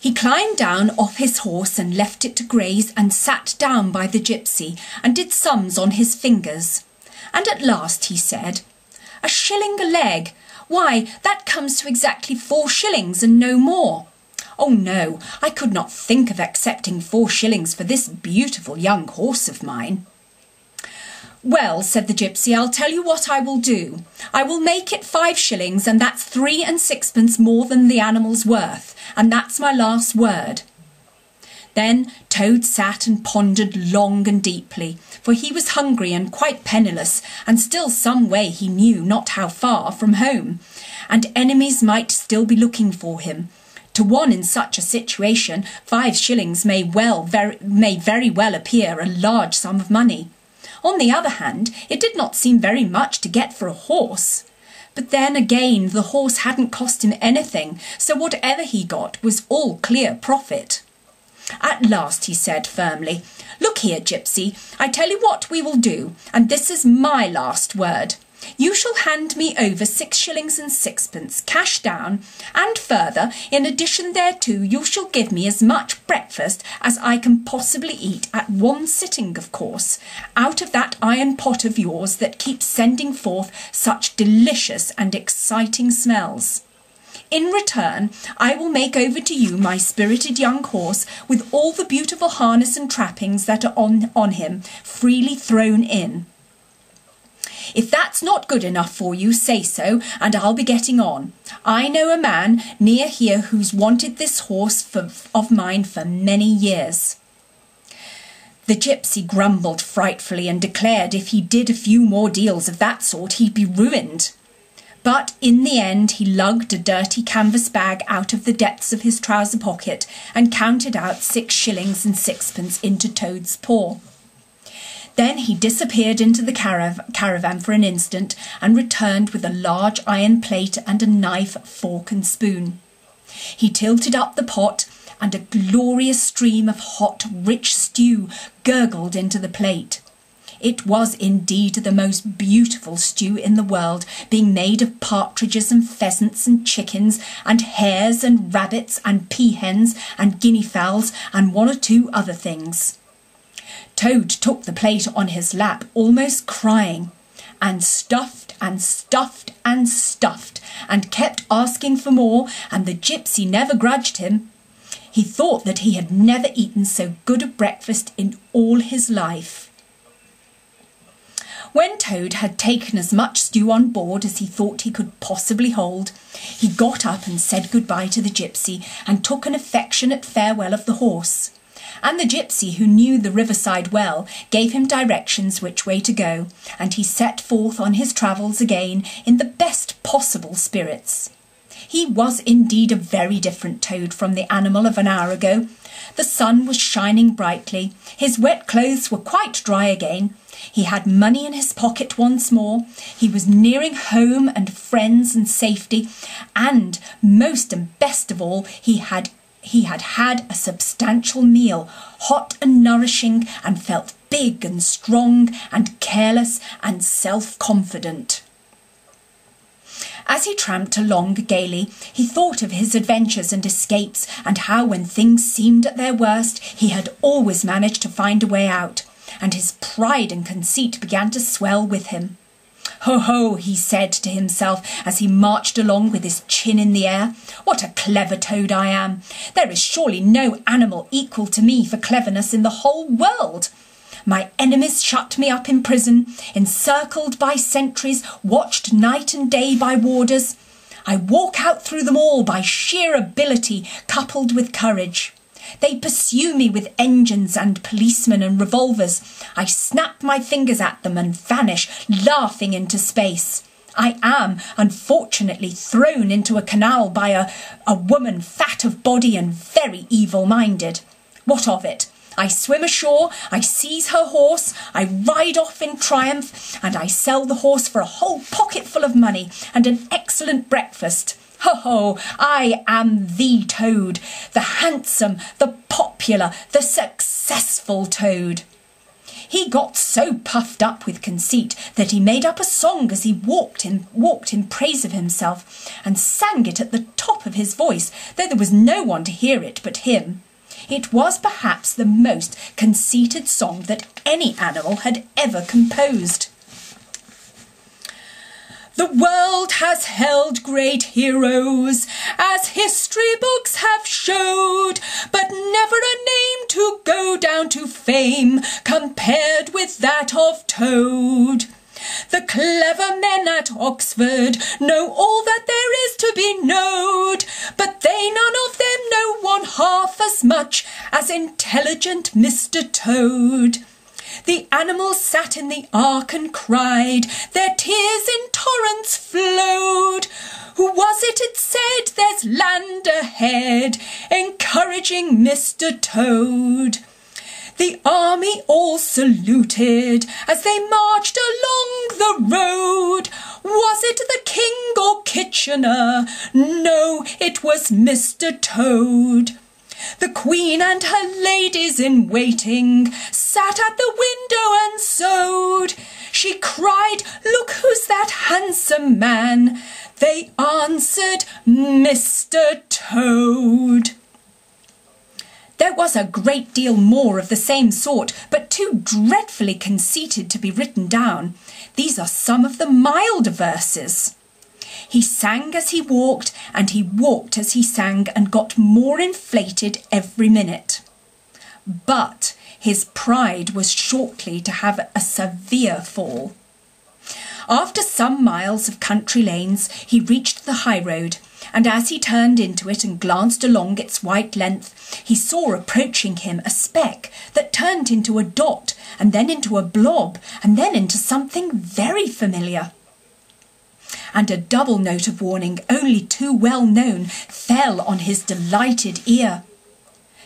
He climbed down off his horse and left it to graze and sat down by the gypsy and did sums on his fingers. And at last he said, "A shilling a leg? Why, that comes to exactly 4 shillings and no more. Oh no, I could not think of accepting 4 shillings for this beautiful young horse of mine." "Well," said the gypsy, "I'll tell you what I will do. I will make it 5 shillings, and that's 3 and 6pence more than the animal's worth, and that's my last word." Then Toad sat and pondered long and deeply, for he was hungry and quite penniless, and still some way he knew not how far from home, and enemies might still be looking for him. To one in such a situation, 5 shillings may very well appear a large sum of money. On the other hand, it did not seem very much to get for a horse. But then again, the horse hadn't cost him anything, so whatever he got was all clear profit. At last he said firmly, "Look here, gypsy, I tell you what we will do, and this is my last word. You shall hand me over 6 shillings and 6pence, cash down, and further, in addition thereto, you shall give me as much breakfast as I can possibly eat at one sitting, of course, out of that iron pot of yours that keeps sending forth such delicious and exciting smells. In return, I will make over to you my spirited young horse with all the beautiful harness and trappings that are on him freely thrown in. If that's not good enough for you, say so, and I'll be getting on. I know a man near here who's wanted this horse of mine for many years." The gypsy grumbled frightfully and declared if he did a few more deals of that sort he'd be ruined. But in the end he lugged a dirty canvas bag out of the depths of his trouser pocket and counted out 6 shillings and 6pence into Toad's paw. Then he disappeared into the caravan for an instant and returned with a large iron plate and a knife, fork and spoon. He tilted up the pot, and a glorious stream of hot, rich stew gurgled into the plate. It was indeed the most beautiful stew in the world, being made of partridges and pheasants and chickens and hares and rabbits and peahens and guinea fowls and 1 or 2 other things. Toad took the plate on his lap, almost crying, and stuffed and stuffed and stuffed, and kept asking for more, and the gypsy never grudged him. He thought that he had never eaten so good a breakfast in all his life. When Toad had taken as much stew on board as he thought he could possibly hold, he got up and said goodbye to the gypsy and took an affectionate farewell of the horse. And the gypsy, who knew the riverside well, gave him directions which way to go, and he set forth on his travels again in the best possible spirits. He was indeed a very different Toad from the animal of an hour ago. The sun was shining brightly, his wet clothes were quite dry again, he had money in his pocket once more, he was nearing home and friends and safety, and most and best of all, he had had a substantial meal, hot and nourishing, and felt big and strong and careless and self-confident. As he tramped along gaily, he thought of his adventures and escapes, and how when things seemed at their worst, he had always managed to find a way out, and his pride and conceit began to swell with him. "Ho, ho," he said to himself as he marched along with his chin in the air. "What a clever Toad I am! There is surely no animal equal to me for cleverness in the whole world. My enemies shut me up in prison, encircled by sentries, watched night and day by warders. I walk out through them all by sheer ability coupled with courage. They pursue me with engines and policemen and revolvers. I snap my fingers at them and vanish, laughing into space. I am, unfortunately, thrown into a canal by a woman fat of body and very evil-minded. What of it? I swim ashore, I seize her horse, I ride off in triumph, and I sell the horse for a whole pocketful of money and an excellent breakfast. Ho, ho, I am the Toad, the handsome, the popular, the successful Toad." He got so puffed up with conceit that he made up a song as he walked in praise of himself, and sang it at the top of his voice, though there was no one to hear it but him. It was perhaps the most conceited song that any animal had ever composed. The world has held great heroes, as history books have showed, but never a name to go down to fame compared with that of Toad. The clever men at Oxford know all that there is to be knowed, but they none of them know one half as much as intelligent Mr. Toad. The animals sat in the ark and cried, their tears in torrents flowed. Who was it said, there's land ahead, encouraging Mr. Toad? The army all saluted as they marched along the road. Was it the King or Kitchener? No, it was Mr. Toad. The Queen and her ladies in waiting sat at the window and sewed. She cried, look who's that handsome man? They answered, Mr. Toad. There was a great deal more of the same sort, but too dreadfully conceited to be written down. These are some of the milder verses. He sang as he walked, and he walked as he sang, and got more inflated every minute. But his pride was shortly to have a severe fall. After some miles of country lanes, he reached the high road, and as he turned into it and glanced along its white length, he saw approaching him a speck that turned into a dot, and then into a blob, and then into something very familiar. And a double note of warning, only too well known, fell on his delighted ear.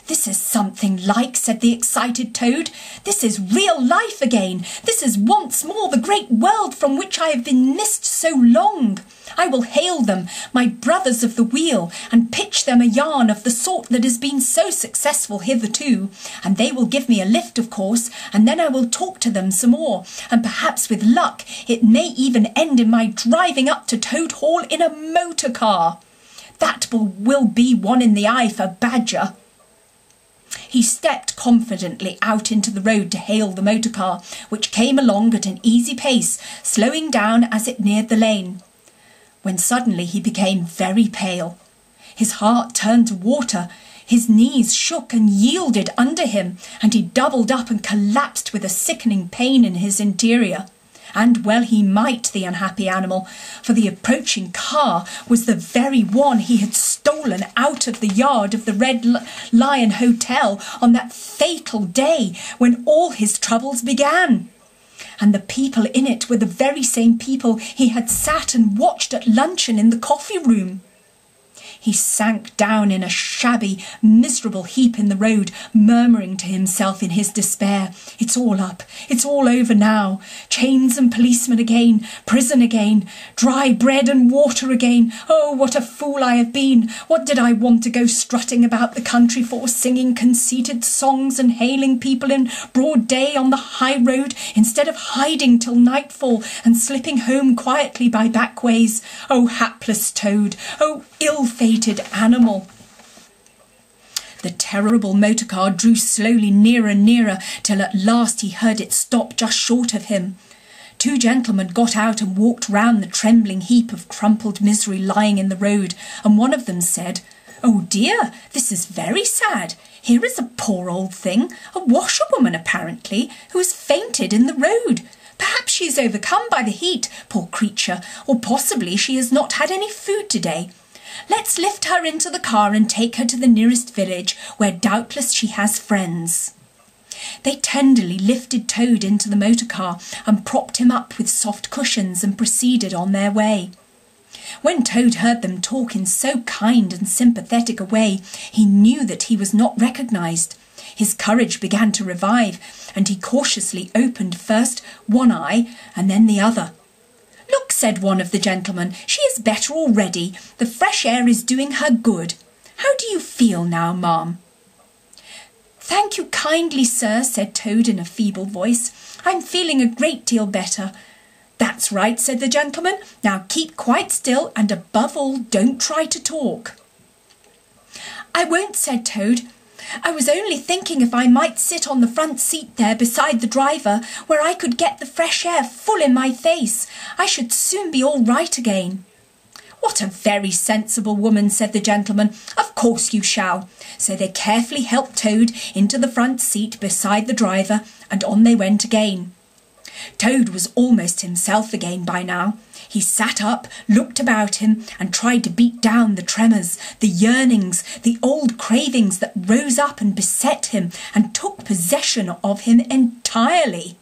This is something like, said the excited Toad. This is real life again. This is once more the great world from which I have been missed so long. I will hail them, my brothers of the wheel, and pitch them a yarn of the sort that has been so successful hitherto, and they will give me a lift, of course, and then I will talk to them some more, and perhaps with luck it may even end in my driving up to Toad Hall in a motor car. That will be one in the eye for Badger. He stepped confidently out into the road to hail the motor car, which came along at an easy pace, slowing down as it neared the lane. When suddenly he became very pale. His heart turned to water, his knees shook and yielded under him, and he doubled up and collapsed with a sickening pain in his interior. And well he might, the unhappy animal, for the approaching car was the very one he had stolen out of the yard of the Red Lion Hotel on that fatal day when all his troubles began. And the people in it were the very same people he had sat and watched at luncheon in the coffee room. He sank down in a shabby, miserable heap in the road, murmuring to himself in his despair, "It's all up, it's all over now. Chains and policemen again, prison again, dry bread and water again. Oh, what a fool I have been! What did I want to go strutting about the country for, singing conceited songs and hailing people in broad day on the high road, instead of hiding till nightfall and slipping home quietly by back ways? Oh, hapless Toad! Oh, ill-fated animal!" The terrible motor car drew slowly nearer and nearer, till at last he heard it stop just short of him. Two gentlemen got out and walked round the trembling heap of crumpled misery lying in the road, and one of them said, "Oh dear, this is very sad. Here is a poor old thing, a washerwoman apparently, who has fainted in the road. Perhaps she is overcome by the heat, poor creature, or possibly she has not had any food today. Let's lift her into the car and take her to the nearest village, where doubtless she has friends." They tenderly lifted Toad into the motor car and propped him up with soft cushions and proceeded on their way. When Toad heard them talk in so kind and sympathetic a way, he knew that he was not recognised. His courage began to revive, and he cautiously opened first one eye and then the other. "Look," said one of the gentlemen, "she is better already. The fresh air is doing her good. How do you feel now, ma'am?" "Thank you kindly, sir," said Toad in a feeble voice. "I'm feeling a great deal better." "That's right," said the gentleman. "Now keep quite still, and above all, don't try to talk." "I won't," said Toad. "I was only thinking if I might sit on the front seat there beside the driver, where I could get the fresh air full in my face. I should soon be all right again." "What a very sensible woman," said the gentleman. "Of course you shall." So they carefully helped Toad into the front seat beside the driver, and on they went again. Toad was almost himself again by now. He sat up, looked about him, and tried to beat down the tremors, the yearnings, the old cravings that rose up and beset him and took possession of him entirely.